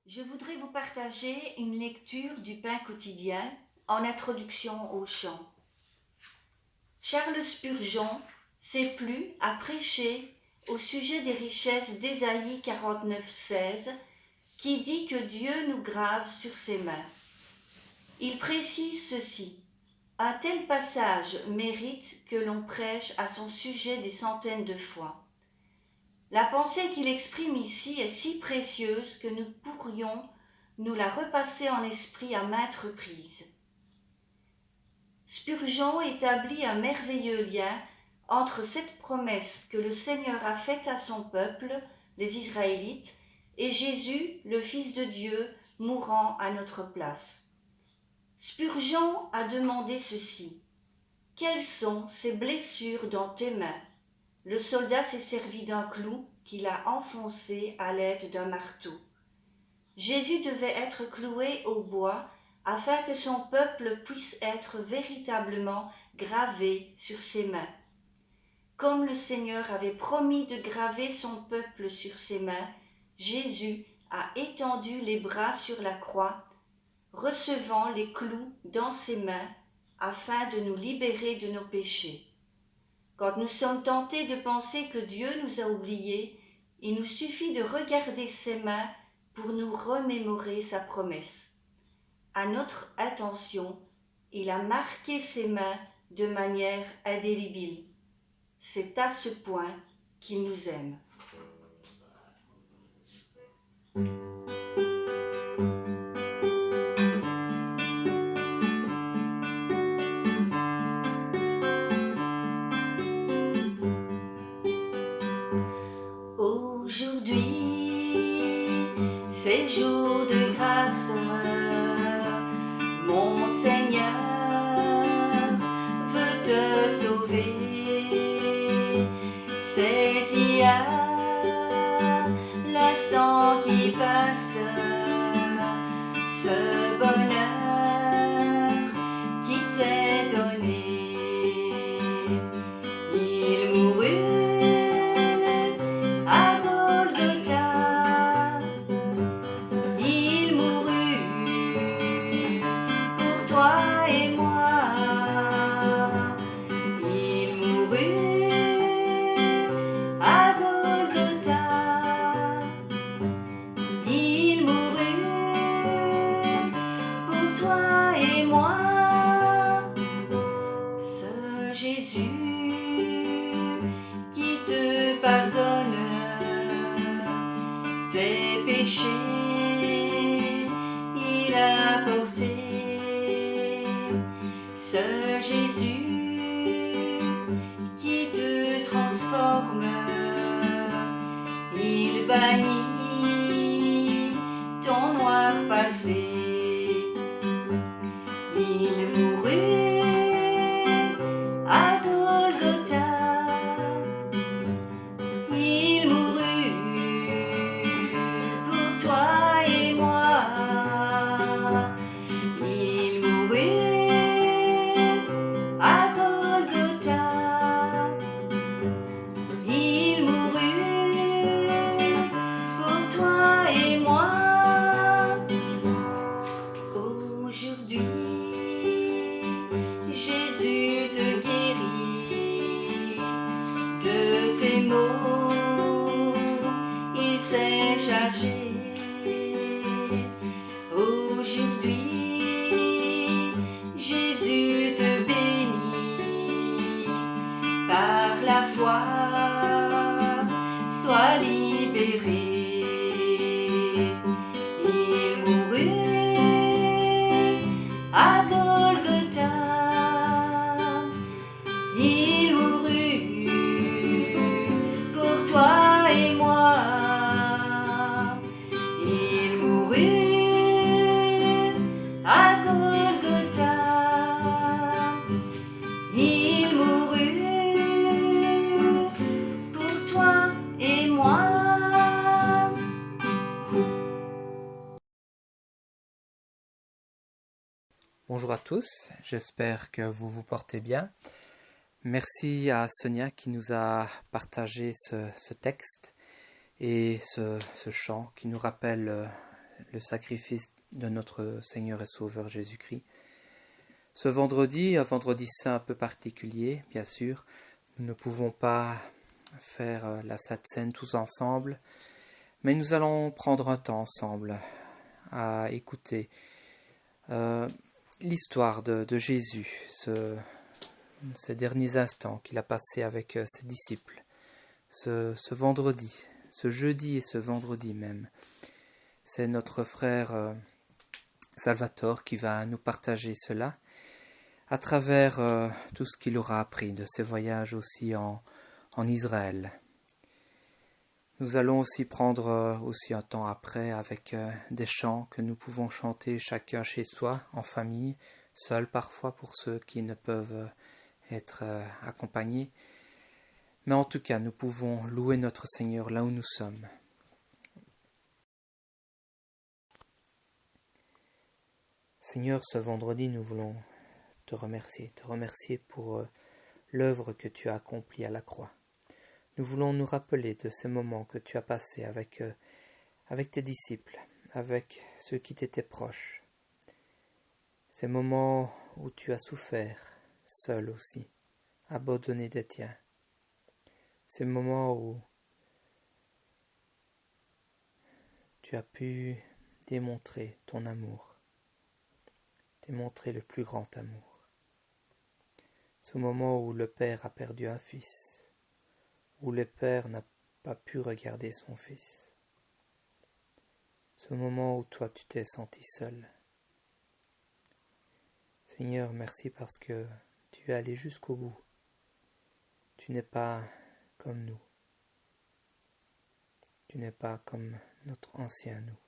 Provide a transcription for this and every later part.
Je voudrais vous partager une lecture du pain quotidien en introduction au chant. Charles Spurgeon s'est plu à prêcher au sujet des richesses d'Ésaïe 49,16 qui dit que Dieu nous grave sur ses mains. Il précise ceci: un tel passage mérite que l'on prêche à son sujet des centaines de fois. La pensée qu'il exprime ici est si précieuse que nous pourrions nous la repasser en esprit à maintes reprises. Spurgeon établit un merveilleux lien entre cette promesse que le Seigneur a faite à son peuple, les Israélites, et Jésus, le Fils de Dieu, mourant à notre place. Spurgeon a demandé ceci: « Quelles sont ces blessures dans tes mains ?» Le soldat s'est servi d'un clou qu'il a enfoncé à l'aide d'un marteau. Jésus devait être cloué au bois afin que son peuple puisse être véritablement gravé sur ses mains. Comme le Seigneur avait promis de graver son peuple sur ses mains, Jésus a étendu les bras sur la croix, recevant les clous dans ses mains afin de nous libérer de nos péchés. Quand nous sommes tentés de penser que Dieu nous a oubliés, il nous suffit de regarder ses mains pour nous remémorer sa promesse. À notre attention, il a marqué ses mains de manière indélébile. C'est à ce point qu'il nous aime. Aujourd'hui, c'est jour de grâce, mon Seigneur veut te sauver. Saisis l'instant qui passe, ce bonheur qui t'est donné. Il mourut à Golgotha, il mourut pour toi et moi. Il mourut à Golgotha, il mourut pour toi et moi. Ce Jésus qui te pardonne tes péchés, il a porté. Ce Jésus qui te transforme, il bannit ton noir passé. Il mourut à Golgotha, il mourut pour toi et moi. Il mourut à Golgotha, il mourut pour toi et moi. Aujourd'hui, Jésus te guérit de tes maux, il s'est chargé. Aujourd'hui, Jésus te bénit par la foi, sois libéré. Il mourut à Golgotha, il mourut pour toi et moi. Il mourut à Golgotha, il mourut pour toi et moi. Bonjour à tous, j'espère que vous vous portez bien. Merci à Sonia qui nous a partagé ce texte et ce chant qui nous rappelle le sacrifice de notre Seigneur et Sauveur Jésus-Christ. Ce vendredi, un vendredi saint un peu particulier, bien sûr, nous ne pouvons pas faire la Sainte Seine tous ensemble, mais nous allons prendre un temps ensemble à écouter l'histoire de Jésus, ces derniers instants qu'il a passés avec ses disciples, ce vendredi, ce jeudi et ce vendredi même. C'est notre frère Salvatore qui va nous partager cela à travers tout ce qu'il aura appris de ses voyages aussi en Israël. Nous allons aussi prendre aussi un temps après avec des chants que nous pouvons chanter chacun chez soi, en famille, seul parfois pour ceux qui ne peuvent être accompagnés. Mais en tout cas, nous pouvons louer notre Seigneur là où nous sommes. Seigneur, ce vendredi, nous voulons te remercier pour l'œuvre que tu as accomplie à la croix. Nous voulons nous rappeler de ces moments que tu as passés avec tes disciples, avec ceux qui t'étaient proches. Ces moments où tu as souffert, seul aussi, abandonné des tiens. Ces moments où tu as pu démontrer ton amour, démontrer le plus grand amour. Ce moment où le Père a perdu un fils, où le Père n'a pas pu regarder son fils. Ce moment où toi tu t'es senti seul. Seigneur, merci parce que tu es allé jusqu'au bout. Tu n'es pas comme nous. Tu n'es pas comme notre ancien nous.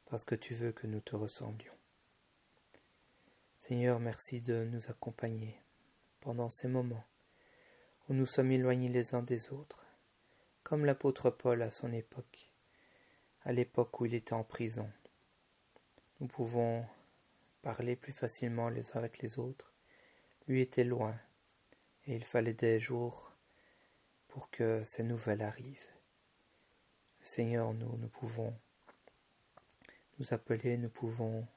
Parce que tu veux que nous te ressemblions. Seigneur, merci de nous accompagner pendant ces moments où nous sommes éloignés les uns des autres, comme l'apôtre Paul à son époque, à l'époque où il était en prison. Nous pouvons parler plus facilement les uns avec les autres. Lui était loin, et il fallait des jours pour que ces nouvelles arrivent. Seigneur, nous pouvons nous appeler, nous pouvons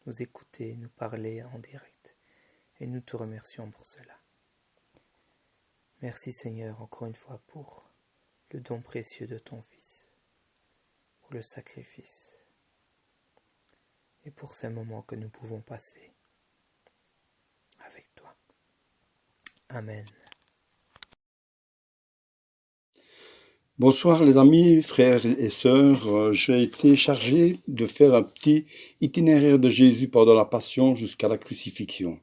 nous écouter, nous parler en direct, et nous te remercions pour cela. Merci Seigneur encore une fois pour le don précieux de ton Fils, pour le sacrifice et pour ces moments que nous pouvons passer avec toi. Amen. Bonsoir les amis, frères et sœurs. J'ai été chargé de faire un petit itinéraire de Jésus pendant la Passion jusqu'à la crucifixion.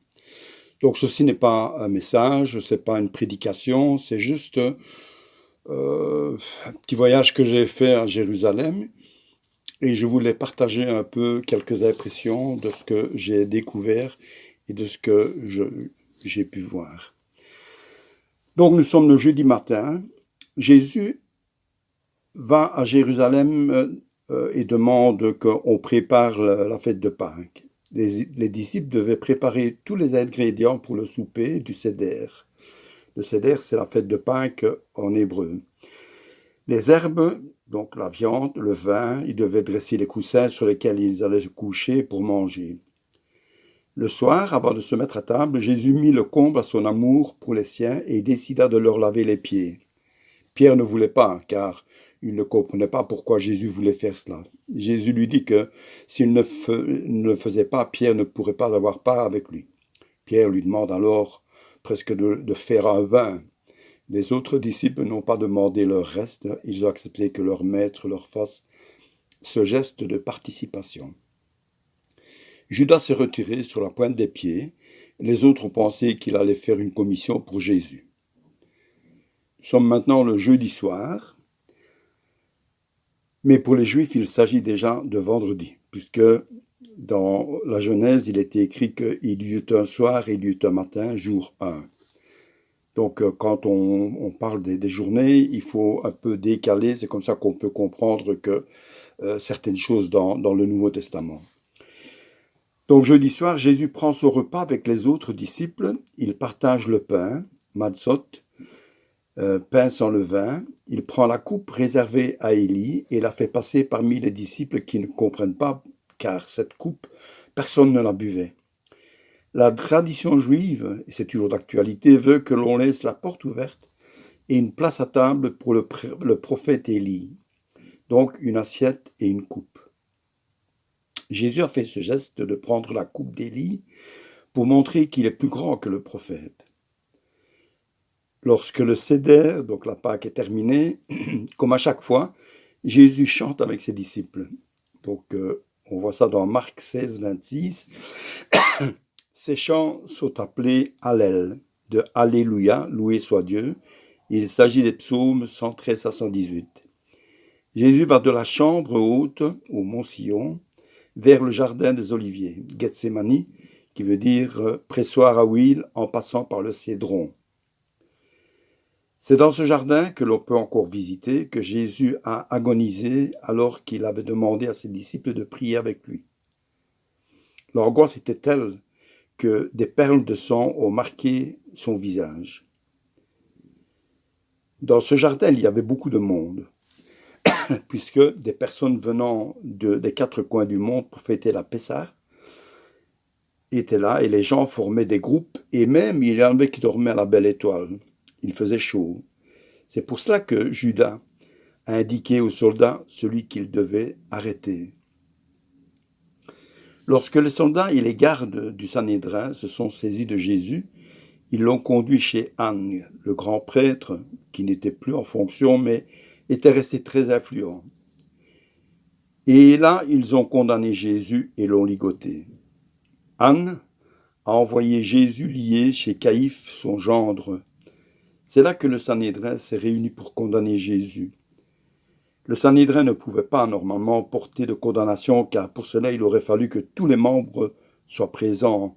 Donc ceci n'est pas un message, c'est pas une prédication, c'est juste un petit voyage que j'ai fait à Jérusalem et je voulais partager un peu quelques impressions de ce que j'ai découvert et de ce que j'ai pu voir. Donc nous sommes le jeudi matin. Jésus va à Jérusalem et demande qu'on prépare la fête de Pâques. Les disciples devaient préparer tous les ingrédients pour le souper du Seder. Le Seder, c'est la fête de Pâques en hébreu. Les herbes, donc la viande, le vin, ils devaient dresser les coussins sur lesquels ils allaient se coucher pour manger. Le soir, avant de se mettre à table, Jésus mit le comble à son amour pour les siens et décida de leur laver les pieds. Pierre ne voulait pas, car il ne comprenait pas pourquoi Jésus voulait faire cela. Jésus lui dit que s'il ne le faisait pas, Pierre ne pourrait pas avoir part avec lui. Pierre lui demande alors presque de faire un vin. Les autres disciples n'ont pas demandé leur reste, ils ont accepté que leur maître leur fasse ce geste de participation. Judas s'est retiré sur la pointe des pieds. Les autres ont pensé qu'il allait faire une commission pour Jésus. Nous sommes maintenant le jeudi soir. Mais pour les Juifs, il s'agit déjà de vendredi, puisque dans la Genèse, il était écrit qu'il y eut un soir et il y eut un matin, jour 1. Donc quand on parle des journées, il faut un peu décaler, c'est comme ça qu'on peut comprendre que certaines choses dans le Nouveau Testament. Donc jeudi soir, Jésus prend son repas avec les autres disciples, il partage le pain, matzot, pain sans levain. Il prend la coupe réservée à Élie et la fait passer parmi les disciples qui ne comprennent pas, car cette coupe, personne ne la buvait. La tradition juive, et c'est toujours d'actualité, veut que l'on laisse la porte ouverte et une place à table pour le prophète Élie. Donc une assiette et une coupe. Jésus a fait ce geste de prendre la coupe d'Élie pour montrer qu'il est plus grand que le prophète. Lorsque le Seder, donc la Pâque, est terminée, comme à chaque fois, Jésus chante avec ses disciples. Donc on voit ça dans Marc 16, 26. Ces chants sont appelés Hallel, de Alléluia, loué soit Dieu. Il s'agit des psaumes 113 à 118. Jésus va de la chambre haute, au mont Sion, vers le jardin des Oliviers, Gethsémani, qui veut dire pressoir à huile en passant par le Cédron. C'est dans ce jardin que l'on peut encore visiter que Jésus a agonisé alors qu'il avait demandé à ses disciples de prier avec lui. L'angoisse était telle que des perles de sang ont marqué son visage. Dans ce jardin, il y avait beaucoup de monde, puisque des personnes venant des quatre coins du monde pour fêter la Pessah étaient là, et les gens formaient des groupes, et même il y en avait qui dormaient à la belle étoile. Il faisait chaud. C'est pour cela que Judas a indiqué aux soldats celui qu'il devait arrêter. Lorsque les soldats et les gardes du Sanhédrin se sont saisis de Jésus, ils l'ont conduit chez Anne, le grand prêtre, qui n'était plus en fonction, mais était resté très influent. Et là, ils ont condamné Jésus et l'ont ligoté. Anne a envoyé Jésus lié chez Caïphe, son gendre. C'est là que le Sanhédrin s'est réuni pour condamner Jésus. Le Sanhédrin ne pouvait pas normalement porter de condamnation, car pour cela il aurait fallu que tous les membres soient présents.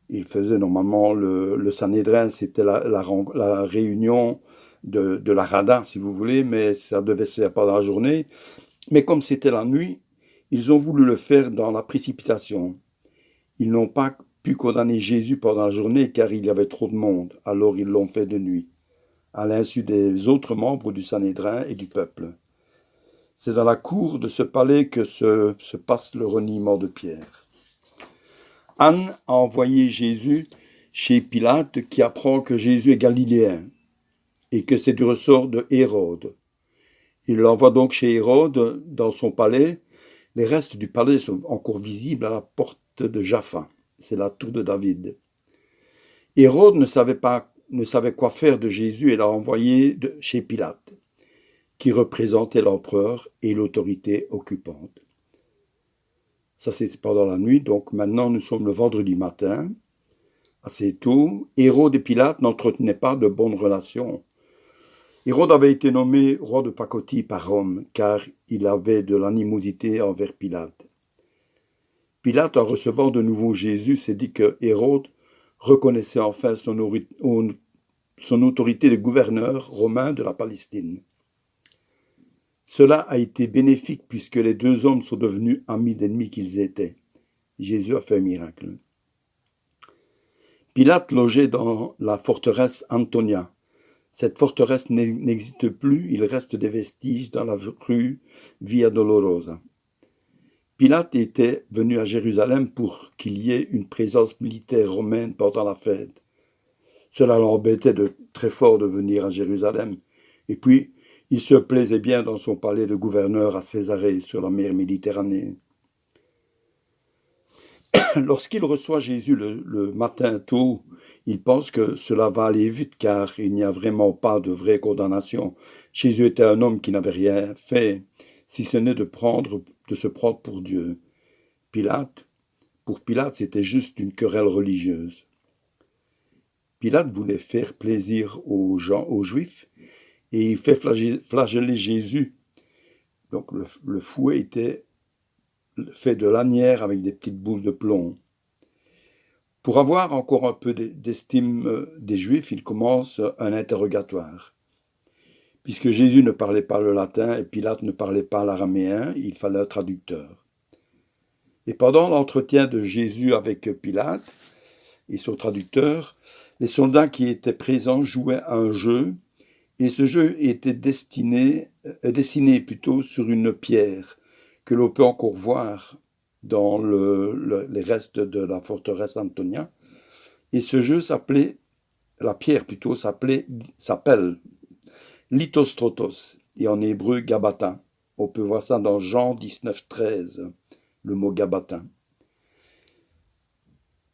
Il faisait normalement le Sanhédrin, c'était la réunion de la Rada, si vous voulez, mais ça devait se faire pendant la journée. Mais comme c'était la nuit, ils ont voulu le faire dans la précipitation. Ils n'ont pas pu condamner Jésus pendant la journée car il y avait trop de monde, alors ils l'ont fait de nuit, à l'insu des autres membres du Sanhédrin et du peuple. C'est dans la cour de ce palais que se passe le reniement de Pierre. Anne a envoyé Jésus chez Pilate qui apprend que Jésus est galiléen et que c'est du ressort de Hérode. Il l'envoie donc chez Hérode dans son palais. Les restes du palais sont encore visibles à la porte de Jaffa. C'est la tour de David. Hérode ne savait quoi faire de Jésus et l'a envoyé chez Pilate, qui représentait l'empereur et l'autorité occupante. Ça, c'était pendant la nuit, donc maintenant nous sommes le vendredi matin, assez tôt. Hérode et Pilate n'entretenaient pas de bonnes relations. Hérode avait été nommé roi de pacotille par Rome, car il avait de l'animosité envers Pilate. Pilate, en recevant de nouveau Jésus, s'est dit que Hérode reconnaissait enfin son autorité de gouverneur romain de la Palestine. Cela a été bénéfique puisque les deux hommes sont devenus amis d'ennemis qu'ils étaient. Jésus a fait un miracle. Pilate logeait dans la forteresse Antonia. Cette forteresse n'existe plus, il reste des vestiges dans la rue Via Dolorosa. Pilate était venu à Jérusalem pour qu'il y ait une présence militaire romaine pendant la fête. Cela l'embêtait de très fort de venir à Jérusalem. Et puis, il se plaisait bien dans son palais de gouverneur à Césarée, sur la mer Méditerranée. Lorsqu'il reçoit Jésus le matin tôt, il pense que cela va aller vite car il n'y a vraiment pas de vraie condamnation. Jésus était un homme qui n'avait rien fait, si ce n'est de se prendre pour Dieu. Pour Pilate, c'était juste une querelle religieuse. Pilate voulait faire plaisir aux Juifs et il fait flageller Jésus. Donc le fouet était fait de lanières avec des petites boules de plomb. Pour avoir encore un peu d'estime des Juifs, il commence un interrogatoire. Puisque Jésus ne parlait pas le latin et Pilate ne parlait pas l'araméen, il fallait un traducteur. Et pendant l'entretien de Jésus avec Pilate et son traducteur, les soldats qui étaient présents jouaient à un jeu Et ce jeu était dessiné plutôt sur une pierre que l'on peut encore voir dans les restes de la forteresse Antonia. Et ce jeu la pierre plutôt, s'appelle Lithostrotos, et en hébreu Gabata. On peut voir ça dans Jean 19, 13, le mot Gabata.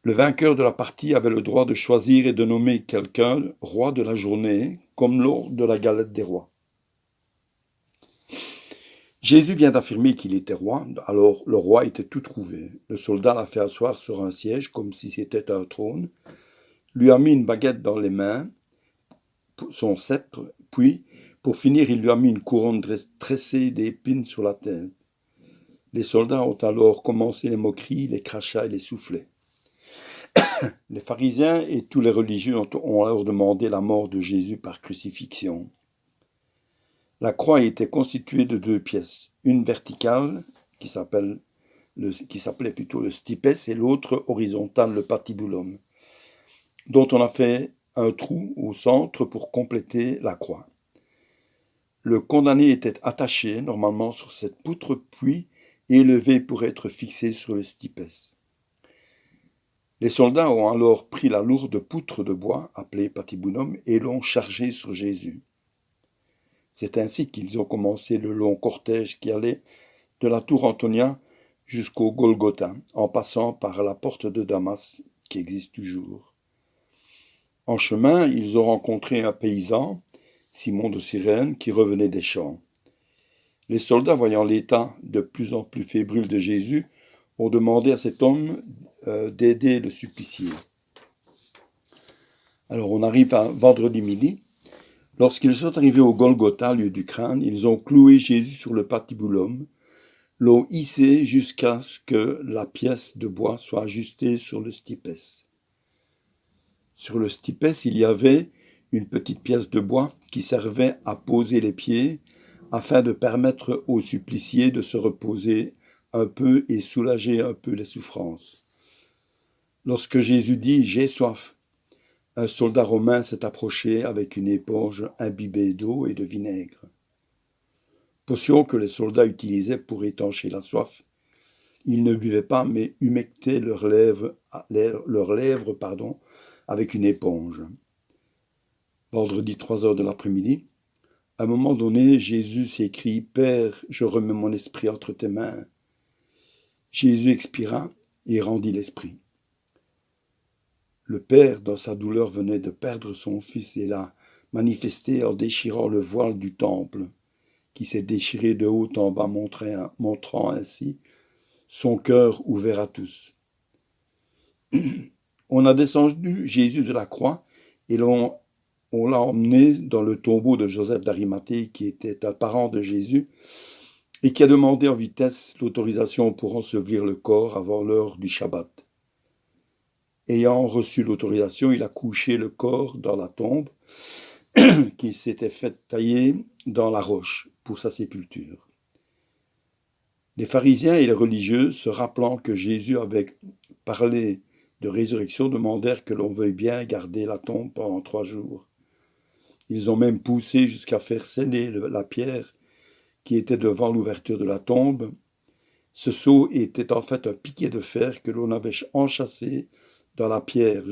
Le vainqueur de la partie avait le droit de choisir et de nommer quelqu'un roi de la journée, comme lors de la galette des rois. Jésus vient d'affirmer qu'il était roi, alors le roi était tout trouvé. Le soldat l'a fait asseoir sur un siège comme si c'était un trône, lui a mis une baguette dans les mains, son sceptre, puis, pour finir, il lui a mis une couronne tressée d'épines sur la tête. Les soldats ont alors commencé les moqueries, les crachats et les soufflets. Les pharisiens et tous les religieux ont alors demandé la mort de Jésus par crucifixion. La croix était constituée de 2 pièces, une verticale, qui s'appelait plutôt le stipes, et l'autre horizontale, le patibulum, dont on a fait un trou au centre pour compléter la croix. Le condamné était attaché normalement sur cette poutre, puis élevé pour être fixé sur le stipes. Les soldats ont alors pris la lourde poutre de bois, appelée patibulum, et l'ont chargée sur Jésus. C'est ainsi qu'ils ont commencé le long cortège qui allait de la tour Antonia jusqu'au Golgotha, en passant par la porte de Damas, qui existe toujours. En chemin, ils ont rencontré un paysan, Simon de Cyrène, qui revenait des champs. Les soldats, voyant l'état de plus en plus fébrile de Jésus, ont demandé à cet homme d'aider le supplicié. Alors on arrive à vendredi midi. Lorsqu'ils sont arrivés au Golgotha, lieu du crâne, ils ont cloué Jésus sur le patibulum, l'ont hissé jusqu'à ce que la pièce de bois soit ajustée sur le stipes. Sur le stipes, il y avait une petite pièce de bois qui servait à poser les pieds afin de permettre au supplicié de se reposer un peu et soulager un peu les souffrances. Lorsque Jésus dit « J'ai soif », un soldat romain s'est approché avec une éponge imbibée d'eau et de vinaigre. Potion que les soldats utilisaient pour étancher la soif. Ils ne buvaient pas, mais humectaient leurs lèvres avec une éponge. Vendredi 3h de l'après-midi, à un moment donné, Jésus s'écrie « Père, je remets mon esprit entre tes mains ». Jésus expira et rendit l'esprit. Le Père, dans sa douleur, venait de perdre son Fils et l'a manifesté en déchirant le voile du temple, qui s'est déchiré de haut en bas, montrant ainsi son cœur ouvert à tous. On a descendu Jésus de la croix et on l'a emmené dans le tombeau de Joseph d'Arimathée, qui était un parent de Jésus, et qui a demandé en vitesse l'autorisation pour ensevelir le corps avant l'heure du Shabbat. Ayant reçu l'autorisation, il a couché le corps dans la tombe qui s'était faite tailler dans la roche pour sa sépulture. Les pharisiens et les religieux, se rappelant que Jésus avait parlé de résurrection, demandèrent que l'on veuille bien garder la tombe pendant 3 jours. Ils ont même poussé jusqu'à faire sceller la pierre qui était devant l'ouverture de la tombe. Ce sceau était en fait un piquet de fer que l'on avait enchâssé dans la pierre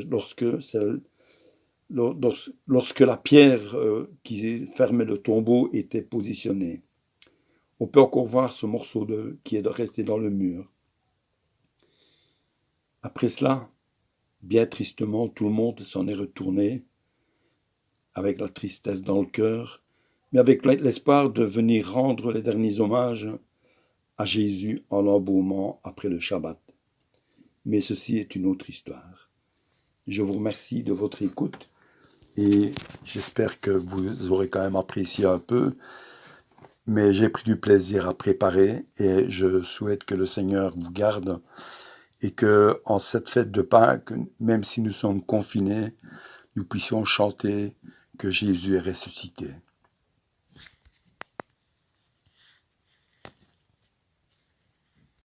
lorsque la pierre qui fermait le tombeau était positionnée. On peut encore voir ce morceau qui est resté dans le mur. Après cela, bien tristement, tout le monde s'en est retourné, avec la tristesse dans le cœur, mais avec l'espoir de venir rendre les derniers hommages à Jésus en l'embaumant après le Shabbat. Mais ceci est une autre histoire. Je vous remercie de votre écoute et j'espère que vous aurez quand même apprécié un peu, mais j'ai pris du plaisir à préparer et je souhaite que le Seigneur vous garde et que en cette fête de Pâques, même si nous sommes confinés, nous puissions chanter que Jésus est ressuscité.